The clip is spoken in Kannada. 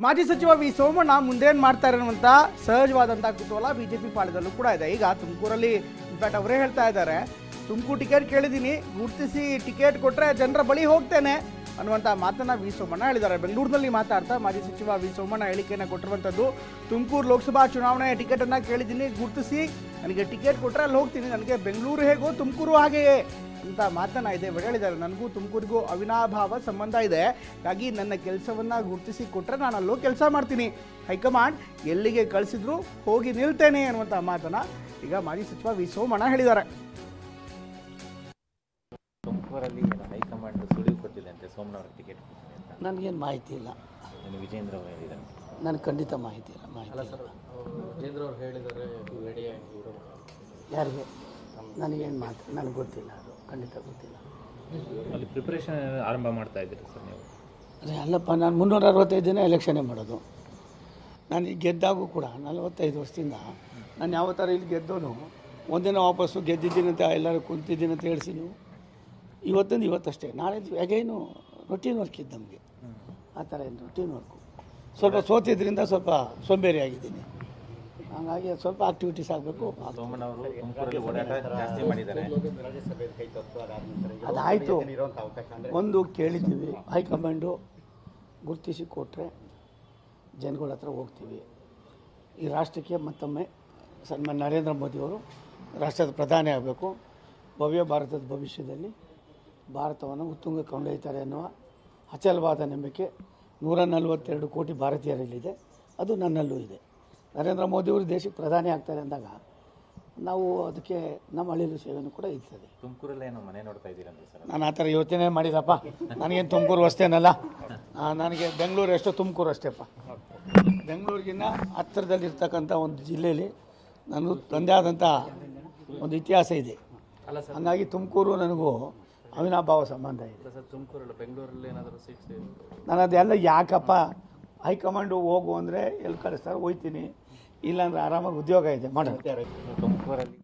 ಮಾಜಿ ಸಚಿವ ವಿ ಸೋಮಣ್ಣ ಮುಂದೇನು ಮಾಡ್ತಾರೆ ಅನ್ನುವಂಥ ಸಹಜವಾದಂಥ ಕುತೂಹಲ ಬಿಜೆಪಿ ಪಾಳ್ಯದಲ್ಲೂ ಕೂಡ ಇದೆ. ಈಗ ತುಮಕೂರಲ್ಲಿ ಇನ್ಫ್ಯಾಕ್ಟ್ ಅವರೇ ಹೇಳ್ತಾ ಇದ್ದಾರೆ, ತುಮಕೂರು ಟಿಕೆಟ್ ಕೇಳಿದ್ದೀನಿ, ಗುರುತಿಸಿ ಟಿಕೆಟ್ ಕೊಟ್ಟರೆ ಜನರ ಬಳಿ ಹೋಗ್ತೇನೆ ಅನ್ನುವಂಥ ಮಾತನ್ನು ವಿ ಸೋಮಣ್ಣ ಹೇಳಿದ್ದಾರೆ. ಬೆಂಗಳೂರಿನಲ್ಲಿ ಮಾತಾಡ್ತಾ ಮಾಜಿ ಸಚಿವ ವಿ ಸೋಮಣ್ಣ ಹೇಳಿಕೆಯನ್ನು ಕೊಟ್ಟಿರುವಂಥದ್ದು, ತುಮಕೂರು ಲೋಕಸಭಾ ಚುನಾವಣೆ ಟಿಕೆಟನ್ನು ಕೇಳಿದ್ದೀನಿ, ಗುರುತಿಸಿ ನನಗೆ ಟಿಕೆಟ್ ಕೊಟ್ಟರೆ ಅಲ್ಲಿ ಹೋಗ್ತೀನಿ, ನನಗೆ ಬೆಂಗಳೂರು ಹೇಗೋ ತುಮಕೂರು ಹಾಗೆಯೇ ಅಂತ ಮಾತನ್ನ ಇದೆ ಹೇಳಿದ್ದಾರೆ. ನನಗೂ ತುಮಕೂರಿಗೂ ಅವಿನಾಭಾವ ಸಂಬಂಧ ಇದೆ, ಹಾಗಾಗಿ ನನ್ನ ಕೆಲಸವನ್ನು ಗುರುತಿಸಿ ಕೊಟ್ಟರೆ ನಾನು ಅಲ್ಲೋ ಕೆಲಸ ಮಾಡ್ತೀನಿ, ಹೈಕಮಾಂಡ್ ಎಲ್ಲಿಗೆ ಕಳಿಸಿದ್ರು ಹೋಗಿ ನಿಲ್ತೇನೆ ಅನ್ನುವಂಥ ಮಾತನ್ನು ಈಗ ಮಾಜಿ ಸಚಿವ ವಿ ಸೋಮಣ್ಣ ಹೇಳಿದ್ದಾರೆ. ತುಮಕೂರಲ್ಲಿ ಹೈಕಮಾಂಡ್ ಸುಳಿವು ಕೊಟ್ಟಿದೆ ಅಂತ ಸೋಮಣ್ಣ ಟಿಕೆಟ್ ನನಗೇನು ಮಾಹಿತಿ ಇಲ್ಲ. ವಿಜೇಂದ್ರ ಅವರು ಹೇಳಿದ್ದಾರೆ. ನನಗೆ ಖಂಡಿತ ಮಾಹಿತಿ ಇಲ್ಲ. ವಿಜೇಂದ್ರ ಅವರು ಹೇಳಿದ್ದಾರೆ ಯಾರಿಗೆ? ನನಗೇನು ಮಾತು ನನಗೆ ಗೊತ್ತಿಲ್ಲ, ಅದು ಖಂಡಿತ ಗೊತ್ತಿಲ್ಲ. ಅಲ್ಲಿ ಪ್ರಿಪ್ರೇಷನ್ ಆರಂಭ ಮಾಡ್ತಾ ಇದ್ದೀರಿ ಸರ್ ನೀವು? ಅದೇ ಅಲ್ಲಪ್ಪ, ನಾನು 365 ದಿನ ಎಲೆಕ್ಷನ್ನೇ ಮಾಡೋದು. ನಾನು ಈಗ ಗೆದ್ದಾಗೂ ಕೂಡ 45 ವರ್ಷದಿಂದ ನಾನು ಯಾವ ಥರ ಇಲ್ಲಿ ಗೆದ್ದೋನು, ಒಂದಿನ ವಾಪಸ್ಸು ಗೆದ್ದಿದ್ದೀನಂತ ಎಲ್ಲರೂ ಕುಂತಿದ್ದೀನಂತ ಹೇಳಿಸಿ ನೀವು ಇವತ್ತೊಂದು ಇವತ್ತಷ್ಟೇ, ನಾಳೆ ಹೇಗೇನು ರೊಟೀನ್ ವರ್ಕ್ ಇದ್ದು ನಮಗೆ. ಆ ಥರ ಏನು ರೊಟೀನ್ ವರ್ಕು. ಸ್ವಲ್ಪ ಸೋತಿದ್ದರಿಂದ ಸ್ವಲ್ಪ ಸೋಂಬೇರಿ ಆಗಿದ್ದೀನಿ, ಹಾಗಾಗಿ ಸ್ವಲ್ಪ ಆಕ್ಟಿವಿಟೀಸ್ ಆಗಬೇಕು. ಅದಾಯಿತು, ಒಂದು ಕೇಳಿದ್ದೀವಿ, ಹೈಕಮಾಂಡು ಗುರುತಿಸಿ ಕೊಟ್ಟರೆ ಜನಗಳ ಹತ್ರ ಹೋಗ್ತೀವಿ. ಈ ರಾಷ್ಟ್ರಕ್ಕೆ ಮತ್ತೊಮ್ಮೆ ಸನ್ಮಾನ್ಯ ನರೇಂದ್ರ ಮೋದಿಯವರು ರಾಷ್ಟ್ರದ ಪ್ರಧಾನಿ ಆಗಬೇಕು, ಭವ್ಯ ಭಾರತದ ಭವಿಷ್ಯದಲ್ಲಿ ಭಾರತವನ್ನು ಉತ್ತುಂಗ ಕೊಂಡೊಯ್ತಾರೆ ಅನ್ನುವ ಅಚಲವಾದ ನಂಬಿಕೆ 142 ಕೋಟಿ ಭಾರತೀಯರಲ್ಲಿದೆ. ಅದು ನನ್ನಲ್ಲೂ ಇದೆ. ನರೇಂದ್ರ ಮೋದಿಯವರು ದೇಶಕ್ಕೆ ಪ್ರಧಾನಿ ಆಗ್ತಾರೆ ಅಂದಾಗ ನಾವು ಅದಕ್ಕೆ ನಮ್ಮ ಅಳಿಲು ಸೇವೆಯೂ ಕೂಡ ಇರ್ತದೆ. ತುಮಕೂರಲ್ಲೇ ಏನೋ ಮನೆ ನೋಡ್ತಾ ಇದ್ದೀರಂತೆ ಸರ್? ನಾನು ಆ ಥರ ಯೋಚನೆ ಮಾಡಿದಪ್ಪ. ನನಗೇನು ತುಮಕೂರು ಅಷ್ಟೇನಲ್ಲ, ನನಗೆ ಬೆಂಗಳೂರು ಎಷ್ಟೋ ತುಮಕೂರು ಅಷ್ಟೇಪ್ಪ. ಬೆಂಗಳೂರಿಗಿನ್ನ ಹತ್ತಿರದಲ್ಲಿರ್ತಕ್ಕಂಥ ಒಂದು ಜಿಲ್ಲೆಯಲ್ಲಿ ನನಗೂ ತಂದೆ ಆದಂಥ ಒಂದು ಇತಿಹಾಸ ಇದೆ. ಹಾಗಾಗಿ ತುಮಕೂರು ನನಗೂ ಅವಿನಾಭಾವ ಸಂಬಂಧ ಇದೆ. ತುಮಕೂರಲ್ಲಿ ಬೆಂಗಳೂರಲ್ಲಿ ಏನಾದರೂ ಸೀಟ್ಸ್? ನಾನು ಅದೆಲ್ಲ ಯಾಕಪ್ಪ, ಹೈಕಮಾಂಡು ಹೋಗು ಅಂದರೆ ಎಲ್ಲಿ ಕಳಿಸ್ತಾರೆ ಹೋಗ್ತೀನಿ, ಇಲ್ಲಾಂದರೆ ಆರಾಮಾಗಿ ಉದ್ಯೋಗ ಇದೆ ಮಾಡೋದು. ತುಮಕೂರಲ್ಲಿ